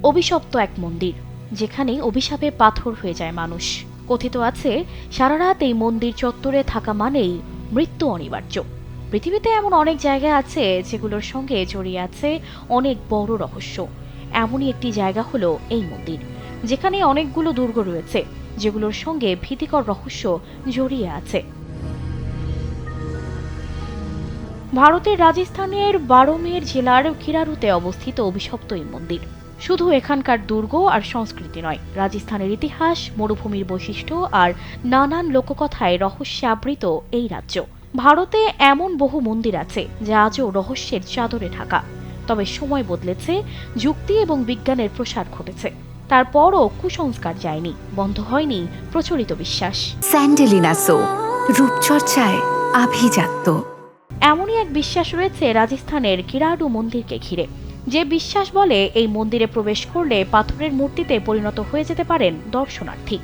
অভিশপ্ত এক মন্দির, যেখানে অভিশাপে পাথর হয়ে যায় মানুষ। কথিত আছে, সারা রাত এই মন্দির চত্বরে থাকা মানেই মৃত্যু অনিবার্য। পৃথিবীতে এমন অনেক জায়গা আছে যেগুলোর সঙ্গে জড়িয়ে আছে অনেক বড় রহস্য। এমনই একটি জায়গা হলো এই মন্দির, যেখানে অনেকগুলো দুর্গ রয়েছে যেগুলোর সঙ্গে ভীতিকর রহস্য জড়িয়ে আছে। ভারতের রাজস্থানের বারমের জেলার কিরারুতে অবস্থিত অভিশপ্ত এই মন্দির শুধু এখানকার দুর্গ আর সংস্কৃতি নয়, রাজস্থানের ইতিহাস, মরুভূমির বৈশিষ্ট্য আর নানান লোককথায় রহস্যে আবৃত এই রাজ্য। ভারতে এমন বহু মন্দির আছে যা আজও রহস্যের চাদরে ঢাকা। তবে সময় বদলেছে, যুক্তি এবং বিজ্ঞানের প্রসার ঘটেছে, তারপরও কুসংস্কার যায়নি, বন্ধ হয়নি প্রচলিত বিশ্বাস। স্যান্ডেলিনা সো, রূপচর্চায় আভিজাত্য। এমনই এক বিশ্বাস রয়েছে রাজস্থানের কিরাডু মন্দিরকে ঘিরে, যে বিশ্বাস বলে এই মন্দিরে প্রবেশ করলে পাথরের মূর্তিতে পরিণত হয়ে যেতে পারেন দর্শনার্থী।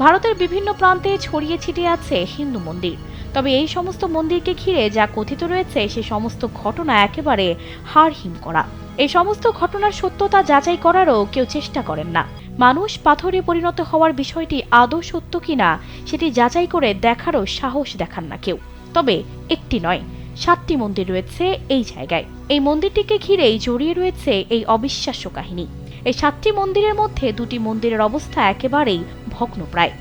ভারতের বিভিন্ন প্রান্তে ছড়িয়ে ছিটিয়ে আছে হিন্দু মন্দির, তবে এই সমস্ত মন্দিরকে ঘিরে যা কথিত রয়েছে সে সমস্ত ঘটনা একেবারে হাড়হিম করা। এই সমস্ত ঘটনার সত্যতা যাচাই করারও কেউ চেষ্টা করেন না। মানুষ পাথরে পরিণত হওয়ার বিষয়টি আদৌ সত্য কিনা সেটি যাচাই করে দেখারও সাহস দেখান না কেউ। তবে একটি নয়, 7টি মন্দির রয়েছে এই জায়গায়। এই মন্দিরটিকে ঘিরেই জড়িয়ে রয়েছে এই অবিশ্বাস্য কাহিনী। এই 7টি মন্দিরের মধ্যে 2টি মন্দিরের অবস্থা একেবারেই ভগ্নপ্রায়।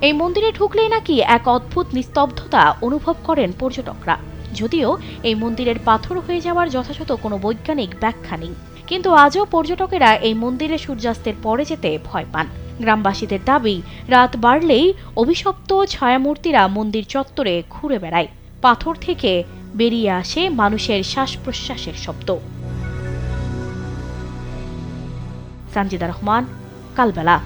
এই মন্দিরে ঢুকলেই নাকি এক অদ্ভুত নিস্তব্ধতা অনুভব করেন পর্যটকরা। যদিও এই মন্দিরের পাথর হয়ে যাওয়ার যথাযথ কোনো বৈজ্ঞানিক ব্যাখ্যা নেই, কিন্তু আজও পর্যটকেরা এই মন্দিরে সূর্যাস্তের পরে যেতে ভয় পান। গ্রামবাসীদের দাবি, রাত বাড়লেই অভিশপ্ত ছায়ামূর্তিরা মন্দির চত্বরে ঘুরে বেড়ায়। পাথর থেকে বেরিয়ে আসে মানুষের শ্বাস প্রশ্বাসের শব্দ। সানজিদা রহমান, কালবেলা।